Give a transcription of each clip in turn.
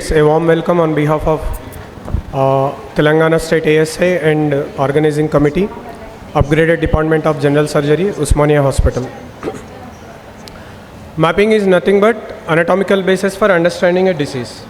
greetings, a warm welcome on behalf of Telangana State ASA and Organizing Committee, Upgraded Department of General Surgery, Usmania Hospital. Mapping is nothing but anatomical basis for understanding a disease.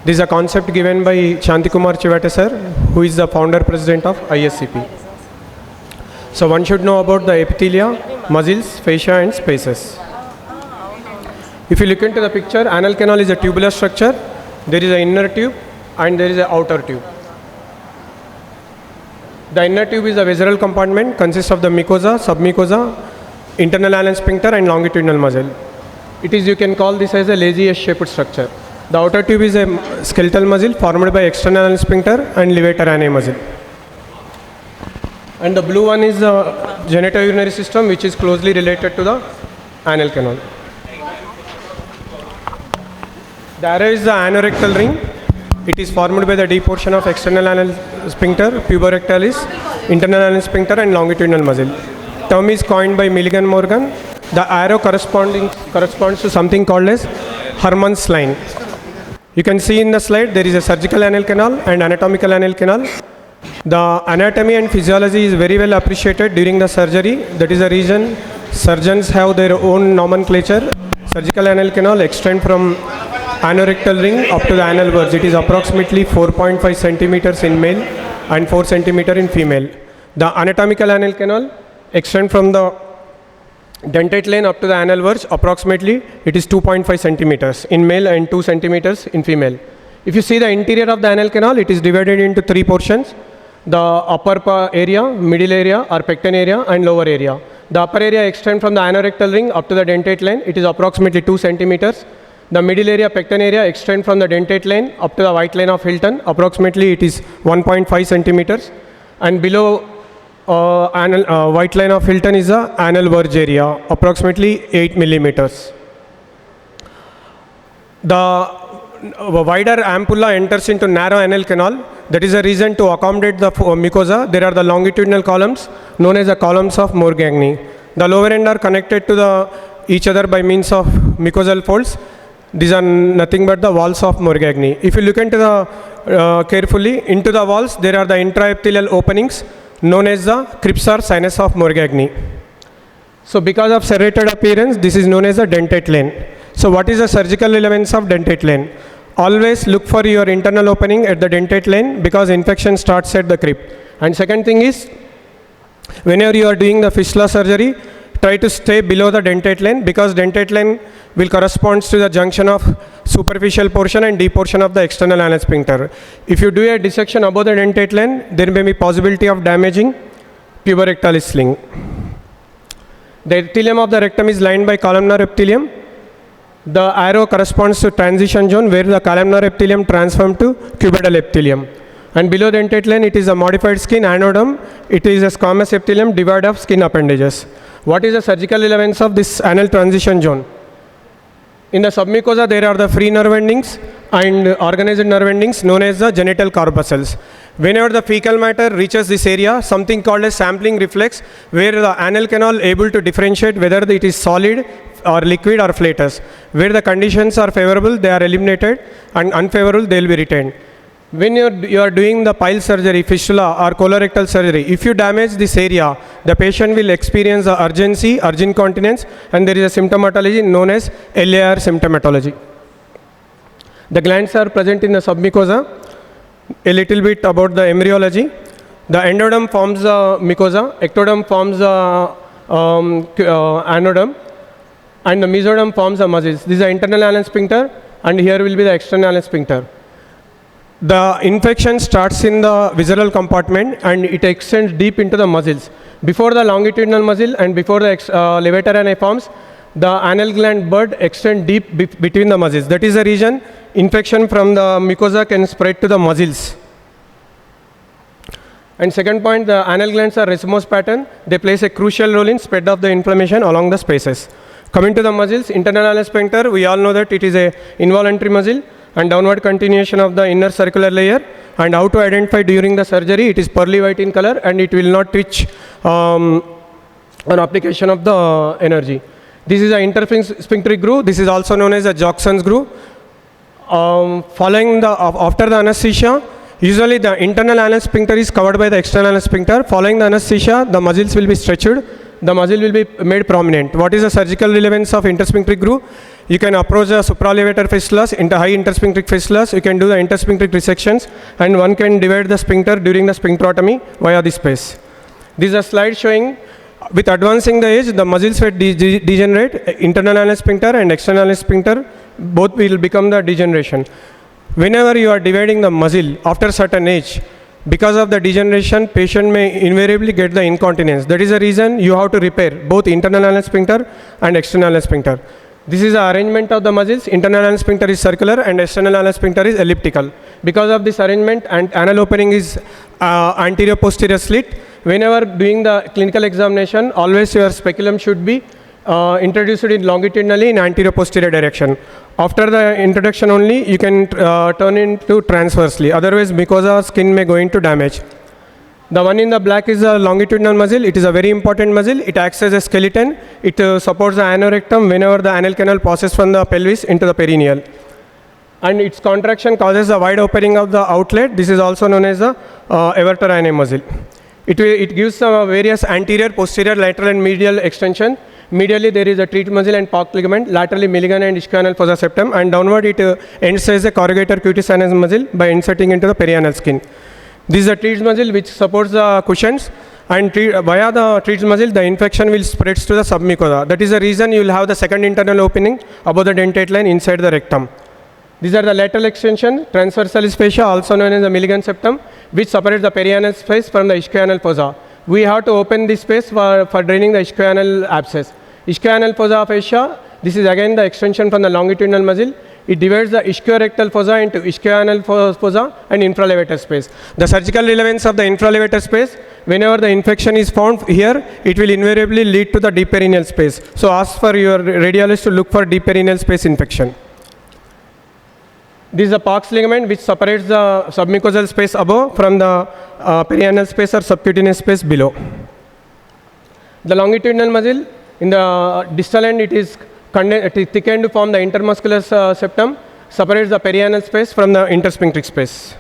This is a concept given by Shantikumar Chivate sir, who is the founder president of ISCP. So one should know about the epithelia, muscles, fascia and spaces. If you look into the picture, anal canal is a tubular structure. There is an inner tube and there is an outer tube. The inner tube is a visceral compartment, consists of the mucosa, submucosa, internal anal sphincter and longitudinal muscle. It is, you can call this as a lazy S-shaped structure. The outer tube is a skeletal muscle formed by external anal sphincter and levator ani muscle. And the blue one is the genitourinary system, which is closely related to the anal canal. The arrow is the anorectal ring. It is formed by the deep portion of external anal sphincter, puborectalis, internal anal sphincter and longitudinal muscle. Term is coined by Milligan Morgan. The arrow corresponds to something called as Hermann's line. You can see in the slide there is a surgical anal canal and anatomical anal canal. The anatomy and physiology is very well appreciated during the surgery. That is the reason surgeons have their own nomenclature. Surgical anal canal extends from anorectal ring up to the anal verge. It is approximately 4.5 centimeters in male and 4 centimeters in female. The anatomical anal canal extends from the dentate lane up to the anal verge. Approximately it is 2.5 centimeters in male and 2 centimeters in female. If you see the interior of the anal canal, it is divided into 3 portions. The upper area, middle area or pecten area and lower area. The upper area extends from the anorectal ring up to the dentate lane. It is approximately 2 centimeters. The middle area, pecten area, extends from the dentate lane up to the white line of Hilton. Approximately it is 1.5 centimeters. And below white line of Hilton is the anal verge area, approximately 8 millimeters. The wider ampulla enters into narrow anal canal. That is a reason to accommodate the mucosa. There are the longitudinal columns known as the columns of Morgagni. The lower end are connected to each other by means of mucosal folds. These are nothing but the walls of Morgagni. If you look into the carefully into the walls, there are the intraepithelial openings known as the crypts or sinus of Morgagni. So because of serrated appearance, this is known as the dentate lane. So what is the surgical relevance of dentate lane? Always look for your internal opening at the dentate lane because infection starts at the crypt. And second thing is, whenever you are doing the fistula surgery, try to stay below the dentate lane because dentate lane will correspond to the junction of superficial portion and deep portion of the external anal sphincter. If you do a dissection above the dentate lane, there may be possibility of damaging puborectalis sling. The epithelium of the rectum is lined by columnar epithelium. The arrow corresponds to transition zone where the columnar epithelium transforms to cuboidal epithelium. And below the dentate lane, it is a modified skin anodome. It is a squamous epithelium devoid of skin appendages. What is the surgical relevance of this anal transition zone? In the submucosa, there are the free nerve endings and organized nerve endings known as the genital corpuscles. Whenever the fecal matter reaches this area, something called a sampling reflex, where the anal canal able to differentiate whether it is solid or liquid or flatus. Where the conditions are favorable, they are eliminated, and unfavorable, they will be retained. When you are doing the pile surgery, fistula or colorectal surgery, if you damage this area, the patient will experience the urgency, urgent continence, and there is a symptomatology known as LAR symptomatology. The glands are present in the submucosa. A little bit about the embryology. The endoderm forms the mucosa, ectoderm forms the anodome, and the mesoderm forms the muscles. This is the internal anal sphincter, and here will be the external anal sphincter. The infection starts in the visceral compartment and it extends deep into the muscles. Before the longitudinal muscle and before the levator ani forms, the anal gland bud extends deep between the muscles. That is the reason infection from the mucosa can spread to the muscles. And second point, the anal glands are racemose pattern. They plays a crucial role in spread of the inflammation along the spaces. Coming to the muscles, internal anal sphincter, we all know that it is a involuntary muscle and downward continuation of the inner circular layer. And how to identify during the surgery, it is pearly white in color and it will not twitch on application of the energy. This is an intersphincteric groove. This is also known as a Jackson's groove. Following the, after the anesthesia, usually the internal anal sphincter is covered by the external anal sphincter. Following the anesthesia, the muscles will be stretched. The muscle will be made prominent. What is the surgical relevance of intersphincteric groove? You can approach the supralevator fistulas into high intersphincteric fistulas. You can do the intersphincteric resections, and one can divide the sphincter during the sphincterotomy via this space. This is a slide showing with advancing the age, the muscles will degenerate. Internal anal sphincter and external anal sphincter both will become the degeneration. Whenever you are dividing the muscle after certain age, because of the degeneration, patient may invariably get the incontinence. That is the reason you have to repair both internal anal sphincter and external anal sphincter. This is the arrangement of the muscles. Internal anal sphincter is circular and external anal sphincter is elliptical. Because of this arrangement, and anal opening is anterior posterior slit. Whenever doing the clinical examination, always your speculum should be introduced in longitudinally in anterior posterior direction. After the introduction only, you can turn into transversely. Otherwise, mucosa skin may go into damage. The one in the black is a longitudinal muscle. It is a very important muscle. It acts as a skeleton. It supports the anorectum whenever the anal canal passes from the pelvis into the perineal. And its contraction causes a wide opening of the outlet. This is also known as the aorta ani muscle. It gives some various anterior, posterior, lateral and medial extension. Medially there is a treat muscle and Park ligament, laterally Milligan and ischianal fossa septum, and downward it ends as a corrugator cutis annus muscle by inserting into the perianal skin. This is a treat muscle which supports the cushions, and via the treat muscle the infection will spread to the submucosa. That is the reason you will have the second internal opening above the dentate line inside the rectum. These are the lateral extension, transversalis fascia, also known as the Milligan septum, which separates the perianal space from the ischianal fossa. We have to open this space for draining the ischianal abscess. Ischianal fossa fascia, this is again the extension from the longitudinal muscle. It divides the ischiorectal fossa into ischianal fossa and infralevator space. The surgical relevance of the infralevator space, whenever the infection is found here, it will invariably lead to the deep perineal space. So ask for your radiologist to look for deep perineal space infection. This is the Parks ligament which separates the submucosal space above from the perianal space or subcutaneous space below. The longitudinal muscle, in the distal end it is thickened to form the intermuscular septum, separates the perianal space from the intersphincteric space.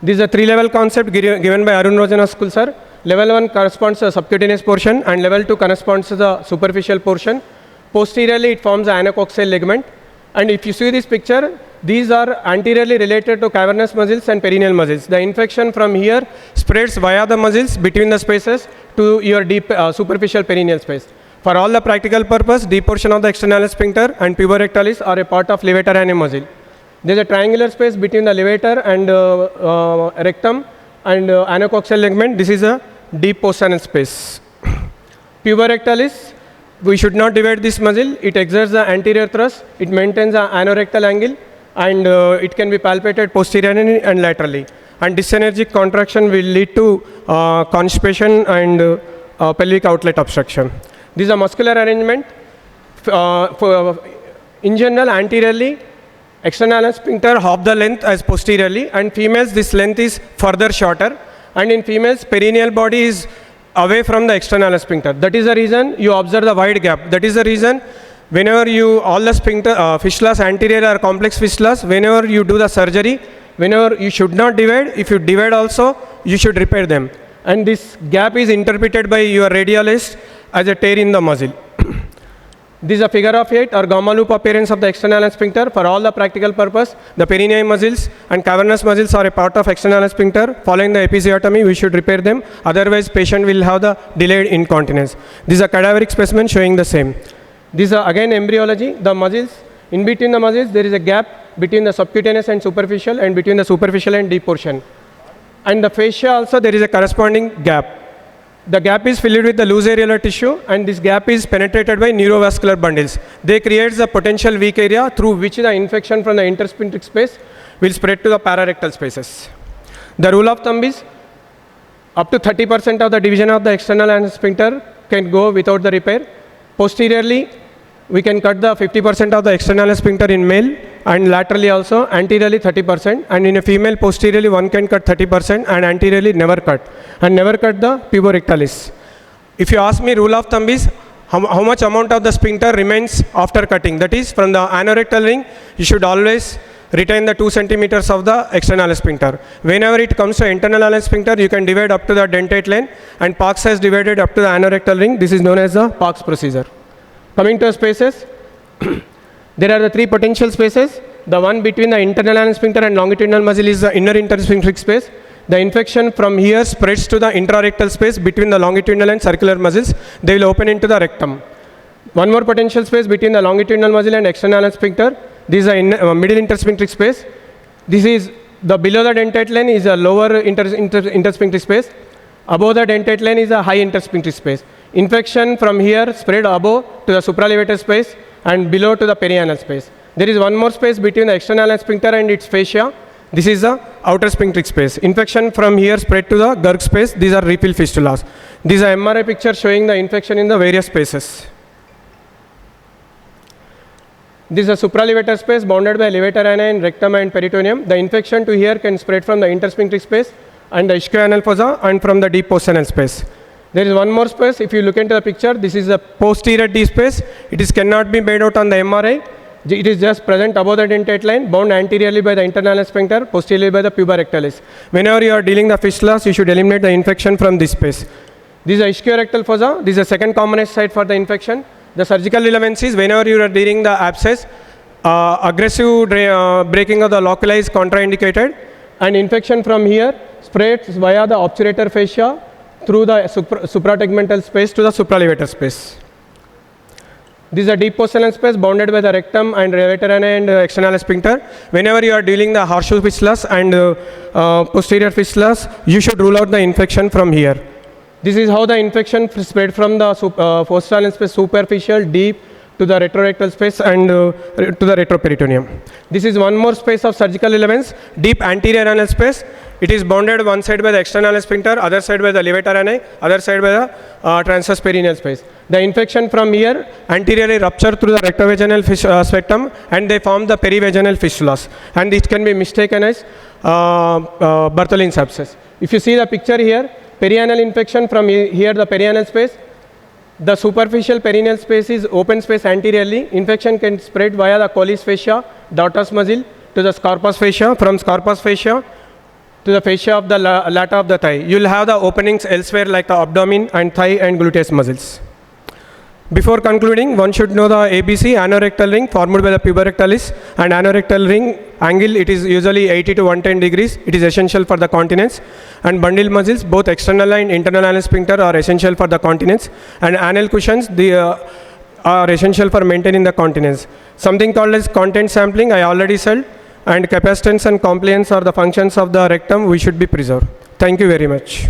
This is a three-level concept given by Arun Rojana School, sir. Level 1 corresponds to the subcutaneous portion and level 2 corresponds to the superficial portion. Posteriorly it forms the anacoaxial ligament. And if you see this picture, these are anteriorly related to cavernous muscles and perineal muscles. The infection from here spreads via the muscles between the spaces to your deep superficial perineal space. For all the practical purpose, deep portion of the external sphincter and puborectalis are a part of levator ani muscle. There is a triangular space between the levator and rectum and anacoaxial ligament. This is a deep postanal space. Puborectalis, we should not divide this muscle. It exerts the anterior thrust. It maintains the anorectal angle, and it can be palpated posteriorly and laterally. And dysenergic contraction will lead to constipation and pelvic outlet obstruction. This is a muscular arrangement. In general, anteriorly, external sphincter half the length as posteriorly, and females this length is further shorter, and in females perineal body is away from the external sphincter. That is the reason you observe the wide gap. That is the reason whenever you, all the sphincter, fistulas anterior or complex fistulas, whenever you do the surgery, whenever you should not divide, if you divide also, you should repair them. And this gap is interpreted by your radiologist as a tear in the muscle. This is a figure of 8 or gamma loop appearance of the external sphincter. For all the practical purpose, the perineal muscles and cavernous muscles are a part of external sphincter. Following the episiotomy, we should repair them. Otherwise, patient will have the delayed incontinence. This is a cadaveric specimen showing the same. This is again embryology. The muscles, in between the muscles, there is a gap between the subcutaneous and superficial, and between the superficial and deep portion. And the fascia also, there is a corresponding gap. The gap is filled with the loose areolar tissue, and this gap is penetrated by neurovascular bundles. They create the potential weak area through which the infection from the intersphincteric space will spread to the pararectal spaces. The rule of thumb is up to 30% of the division of the external anal sphincter can go without the repair. Posteriorly, we can cut the 50% of the external sphincter in male, and laterally also, anteriorly 30%, and in a female posteriorly one can cut 30% and anteriorly never cut, and never cut the puborectalis. If you ask me, rule of thumb is how much amount of the sphincter remains after cutting. That is, from the anorectal ring, you should always retain the 2 centimeters of the external sphincter. Whenever it comes to internal anal sphincter, you can divide up to the dentate line, and Parks has divided up to the anorectal ring. This is known as the Parks procedure. Coming to spaces, there are the 3 potential spaces. The one between the internal anal sphincter and longitudinal muscle is the inner intersphincteric space. The infection from here spreads to the intrarectal space between the longitudinal and circular muscles. They will open into the rectum. One more potential space between the longitudinal muscle and external anal sphincter. This is a middle intersphincteric space. This is the below the dentate line is a lower intersphincteric space. Above the dentate line is a high intersphincteric space. Infection from here spread above to the supralevator space and below to the perianal space. There is one more space between the external anal sphincter and its fascia. This is the outer sphincteric space. Infection from here spread to the Gerg space. These are refill fistulas. This is an MRI picture showing the infection in the various spaces. This is a supralevator space bounded by levator ani and rectum and peritoneum. The infection to here can spread from the intersphincteric space and the ischioanal fossa and from the deep postanal space. There is one more space. If you look into the picture, this is the posterior D space. Cannot be made out on the MRI. It is just present above the dentate line, bound anteriorly by the internal sphincter, posteriorly by the puba rectalis. Whenever you are dealing the fistulas, you should eliminate the infection from this space. This is a ischiorectal fossa. This is the second commonest site for the infection. The surgical relevance is whenever you are dealing the abscess, aggressive breaking of the loculi is contraindicated, and infection from here spreads via the obturator fascia through the suprategmental space to the supralevator space. This is a deep postanal space bounded by the rectum and levator ani and external sphincter. Whenever you are dealing the horseshoe fistulas and posterior fistulas, you should rule out the infection from here. This is how the infection spread from the postanal space superficial, deep to the retrorectal space and to the retroperitoneum. This is one more space of surgical relevance, deep anterior anal space. It is bounded one side by the external sphincter, other side by the levator ani, other side by the transverse perineal space. The infection from here anteriorly rupture through the rectovaginal spectrum and they form the perivaginal fistulas, and it can be mistaken as Bartholin's abscess. If you see the picture here, perianal infection from here, the perianal space, the superficial perineal space is open space anteriorly. Infection can spread via the collis fascia, dartos muscle to the scarpus fascia, from scarpus fascia to the fascia of the lata of the thigh. You will have the openings elsewhere like the abdomen and thigh and gluteus muscles. Before concluding, one should know the ABC, anorectal ring formed by the puba rectalis, and anorectal ring angle, it is usually 80 to 110 degrees. It is essential for the continence. And bundle muscles, both external and internal anal sphincter are essential for the continence. And anal cushions, are essential for maintaining the continence. Something called as content sampling, I already said, and capacitance and compliance are the functions of the rectum we should be preserved. Thank you very much.